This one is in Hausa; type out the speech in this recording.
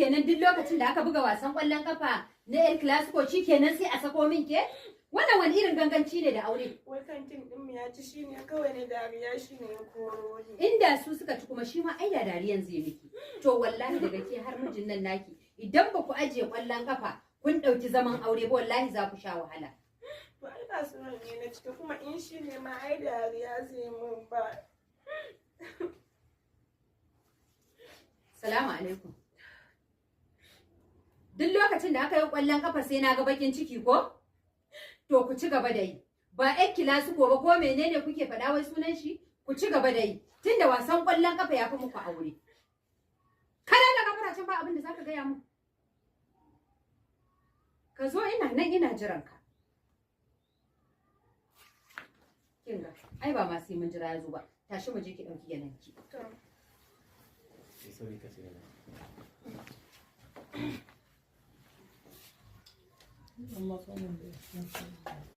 kenan duk lokacin da aka buga wasan ƙwallon kafa na El Clasico shi kenan sai a sako min ke? Wannan wani irin ganganci ne da aure? Wai kantin ɗin mu ya ci shi ne kawai ne dariya shi ne ya koro ni. Inda su suka ci kuma shi ma ai da dariyan zai miki. To wallahi daga ke har mijin nan naki idan ba ku ajiye ƙwallon kafa kun ɗauki zaman aure ba wallahi za ku sha wahala. To ai kasuwar ne na cika kuma in shi ne ma ai dariya zai mun ba. Salamu alaikum. Duk lokacin da aka yi ƙwallon kafa sai na ga bakin ciki ko? To ku ci gaba da yi. Ba ƴan Clasico ba ko menene kuke faɗa wai sunan shi? Ku ci gaba da yi. Tunda wasan ƙwallon kafa ya fi muku aure. Kada da kafaracin ba abin da zaka gaya mu. Ka zo ina nan ina jiran ka. Kinga, ai ba ma sai mun jira ya zo ba. Tashi mu je ki ɗauki yananki. Sorry ka ce Allah